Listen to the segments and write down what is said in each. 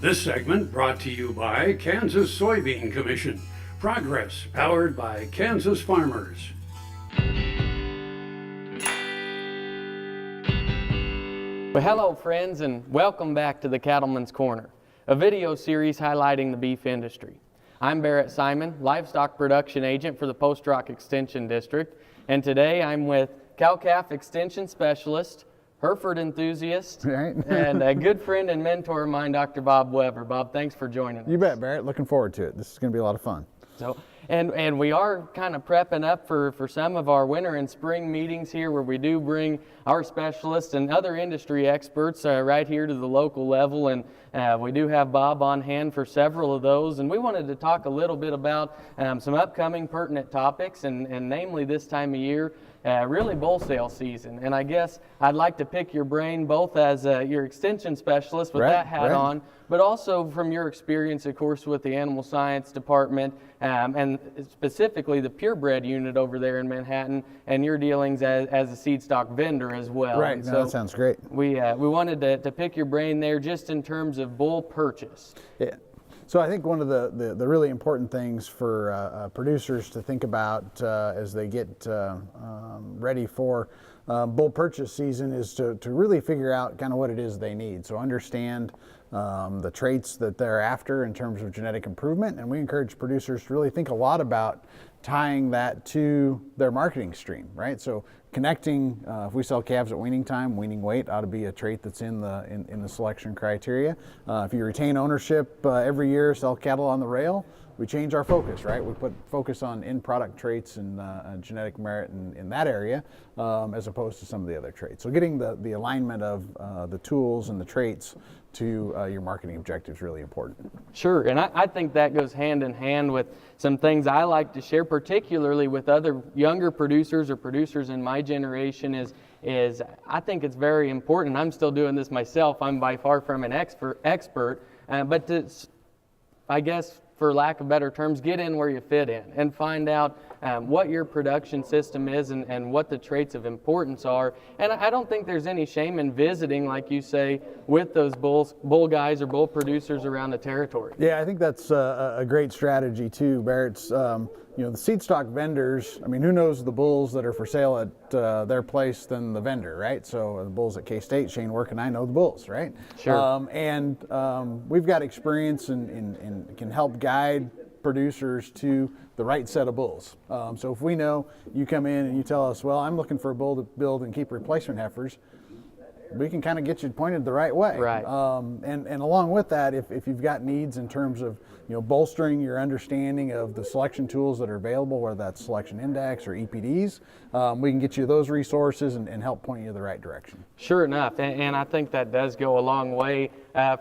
This segment brought to you by Kansas Soybean Commission. Progress powered by Kansas farmers. Well, hello friends, and welcome back to the Cattleman's Corner, a video series highlighting the beef industry. I'm Barrett Simon, Livestock Production Agent for the Post Rock Extension District, and today I'm with cow-calf extension specialist, Hartford enthusiast, right. and a good friend and mentor of mine, Dr. Bob Weaver. Bob, thanks for joining us. You bet, Barrett. Looking forward to it. This is going to be a lot of fun. So, and we are kind of prepping up for some of our winter and spring meetings here, where we do bring our specialists and other industry experts right here to the local level, and we do have Bob on hand for several of those, and we wanted to talk a little bit about some upcoming pertinent topics, and namely this time of year, really bull sale season. And I guess I'd like to pick your brain both as your extension specialist with that hat on, but also from your experience, of course, with the animal science department and specifically the purebred unit over there in Manhattan, and your dealings as a seed stock vendor as well. Right, so that sounds great. We wanted to pick your brain there just in terms of bull purchase. Yeah. So I think one of the really important things for producers to think about as they get ready for bull purchase season is to really figure out kind of what it is they need. So understand the traits that they're after in terms of genetic improvement, and we encourage producers to really think a lot about tying that to their marketing stream, right? So connecting, if we sell calves at weaning time, weaning weight ought to be a trait that's in the selection criteria. If you retain ownership every year, sell cattle on the rail, we change our focus, right? We put focus on in-product traits and genetic merit in that area as opposed to some of the other traits. So getting the alignment of the tools and the traits to your marketing objectives is really important. Sure, and I think that goes hand in hand with some things I like to share, particularly with other younger producers or producers in my generation, is I think it's very important. I'm still doing this myself. I'm by far from an expert, but to, I guess, for lack of better terms, get in where you fit in and find out what your production system is and what the traits of importance are. And I don't think there's any shame in visiting, like you say, with those bull guys or bull producers around the territory. Yeah, I think that's a great strategy too, Barrett's. The seed stock vendors, I mean, who knows the bulls that are for sale at their place than the vendor, right? So the bulls at K-State, Shane Work and I know the bulls, right? Sure. We've got experience and can help guide producers to the right set of bulls. So if we know you come in and you tell us, well, I'm looking for a bull to build and keep replacement heifers, we can kind of get you pointed the right way. Right. And along with that, if you've got needs in terms of bolstering your understanding of the selection tools that are available, whether that's selection index or EPDs, we can get you those resources and help point you the right direction. Sure enough, and I think that does go a long way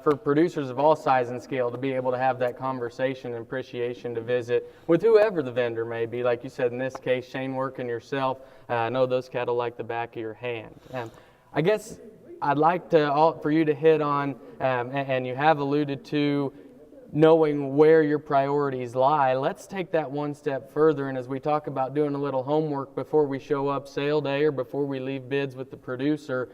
for producers of all size and scale to be able to have that conversation and appreciation to visit with whoever the vendor may be. Like you said, in this case, Shane Work and yourself, know those cattle like the back of your hand. I guess I'd like for you to hit on, and you have alluded to, knowing where your priorities lie. Let's take that one step further, and as we talk about doing a little homework before we show up sale day or before we leave bids with the producer,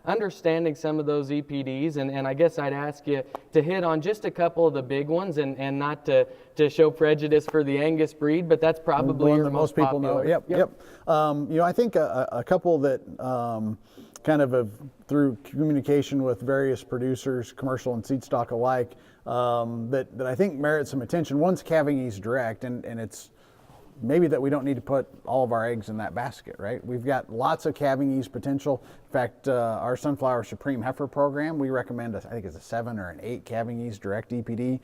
understanding some of those EPDs, and I guess I'd ask you to hit on just a couple of the big ones, and not to show prejudice for the Angus breed, but that's probably one your that most people popular. know. Yep. I think a couple that kind of through communication with various producers, commercial and seed stock alike, that I think merit some attention. One's calving ease direct, and it's maybe that we don't need to put all of our eggs in that basket, right? We've got lots of calving ease potential. In fact, our Sunflower Supreme Heifer program, we recommend, I think it's a 7 or an 8 calving ease direct EPD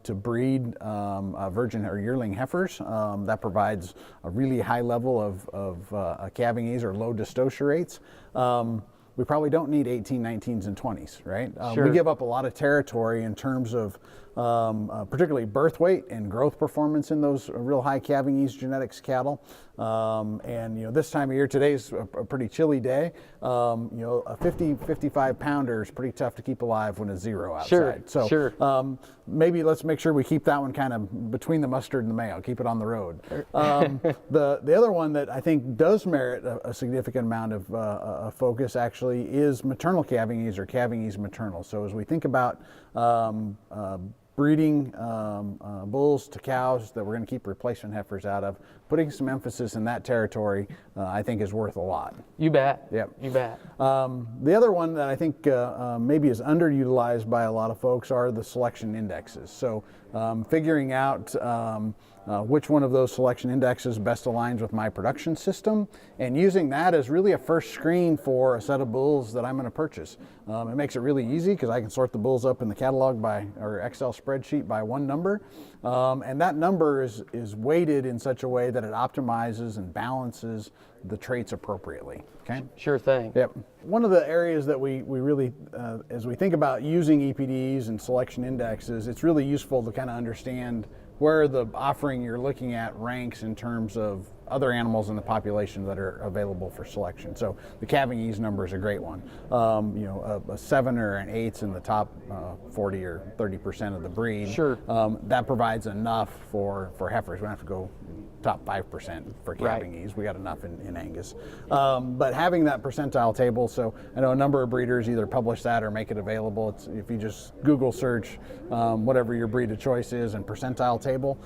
to breed virgin or yearling heifers. That provides a really high level of calving ease or low dystocia rates. We probably don't need 18, 19s, and 20s, right? Sure. We give up a lot of territory in terms of particularly birth weight and growth performance in those real high calving ease genetics cattle. And this time of year, today's a pretty chilly day. A 55 pounder is pretty tough to keep alive when it's 0 outside. So maybe let's make sure we keep that one kind of between the mustard and the mayo, keep it on the road. The other one that I think does merit a significant amount of focus actually is maternal calving ease or calving ease maternal. So as we think about breeding bulls to cows that we're going to keep replacement heifers out of, putting some emphasis in that territory, I think is worth a lot. You bet. Yep. You bet. The other one that I think maybe is underutilized by a lot of folks are the selection indexes. So figuring out which one of those selection indexes best aligns with my production system, and using that as really a first screen for a set of bulls that I'm going to purchase. It makes it really easy because I can sort the bulls up in the catalog or Excel spreadsheet by one number, and that number is weighted in such a way that it optimizes and balances the traits appropriately. Okay. Sure thing. Yep. One of the areas that we really, as we think about using EPDs and selection indexes, it's really useful to kind of understand where the offering you're looking at ranks in terms of other animals in the population that are available for selection. So the calving ease number is a great one. A 7 or an 8's in the top 40 or 30% of the breed. Sure. That provides enough for heifers. We don't have to go top 5% for calving ease. We got enough in Angus. But having that percentile table, so I know a number of breeders either publish that or make it available. If you just Google search whatever your breed of choice is and percentile table,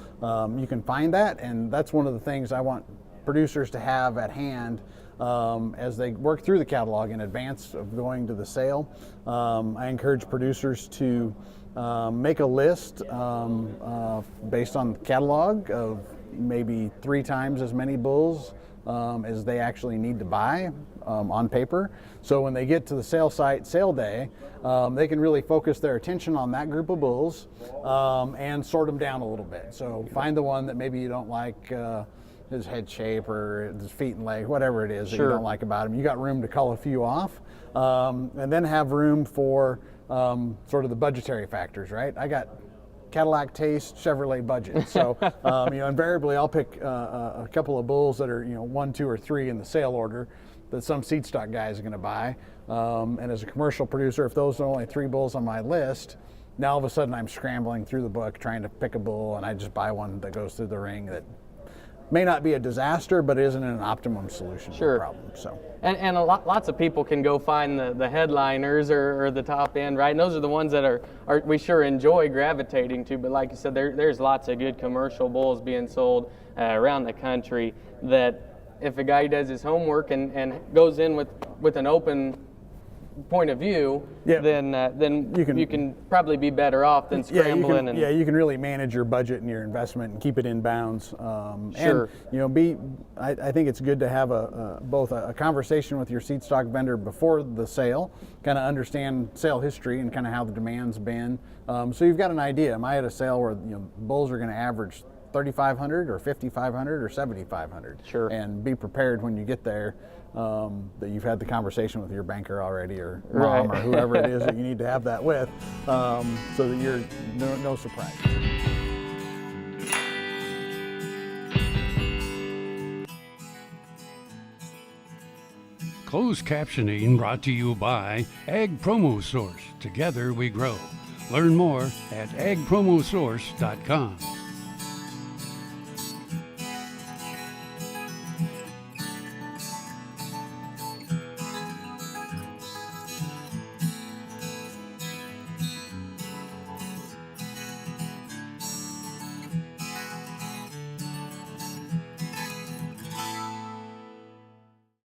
you can find that, and that's one of the things I want producers to have at hand as they work through the catalog in advance of going to the sale. I encourage producers to make a list based on the catalog of maybe 3 times as many bulls as they actually need to buy on paper. So when they get to the sale site, sale day, they can really focus their attention on that group of bulls and sort them down a little bit. So find the one that maybe you don't like his head shape or his feet and legs, whatever it is that you don't like about him. You got room to cull a few off, and then have room for sort of the budgetary factors, right? I got Cadillac taste, Chevrolet budget. So, invariably I'll pick a couple of bulls that are, 1, 2, or 3 in the sale order that some seed stock guy is going to buy. And as a commercial producer, if those are only 3 bulls on my list, now all of a sudden I'm scrambling through the book trying to pick a bull, and I just buy one that goes through the ring that may not be a disaster, but isn't an optimum solution to the problem. So, and lots of people can go find the headliners or the top end, right? And those are the ones that are we sure enjoy gravitating to. But like you said, there's lots of good commercial bulls being sold around the country that if a guy does his homework and goes in with an open point of view, then you can probably be better off than scrambling. You can really manage your budget and your investment and keep it in bounds. Sure. And I think it's good to have both a conversation with your seed stock vendor before the sale, kind of understand sale history and kind of how the demand's been. So you've got an idea. Am I at a sale where bulls are going to average 3,500 or 5,500 or 7,500? Sure. And be prepared when you get there that you've had the conversation with your banker already, or mom, or whoever it is that you need to have that with, so that you're no surprise. Closed captioning brought to you by Ag Promo Source. Together we grow. Learn more at agpromosource.com.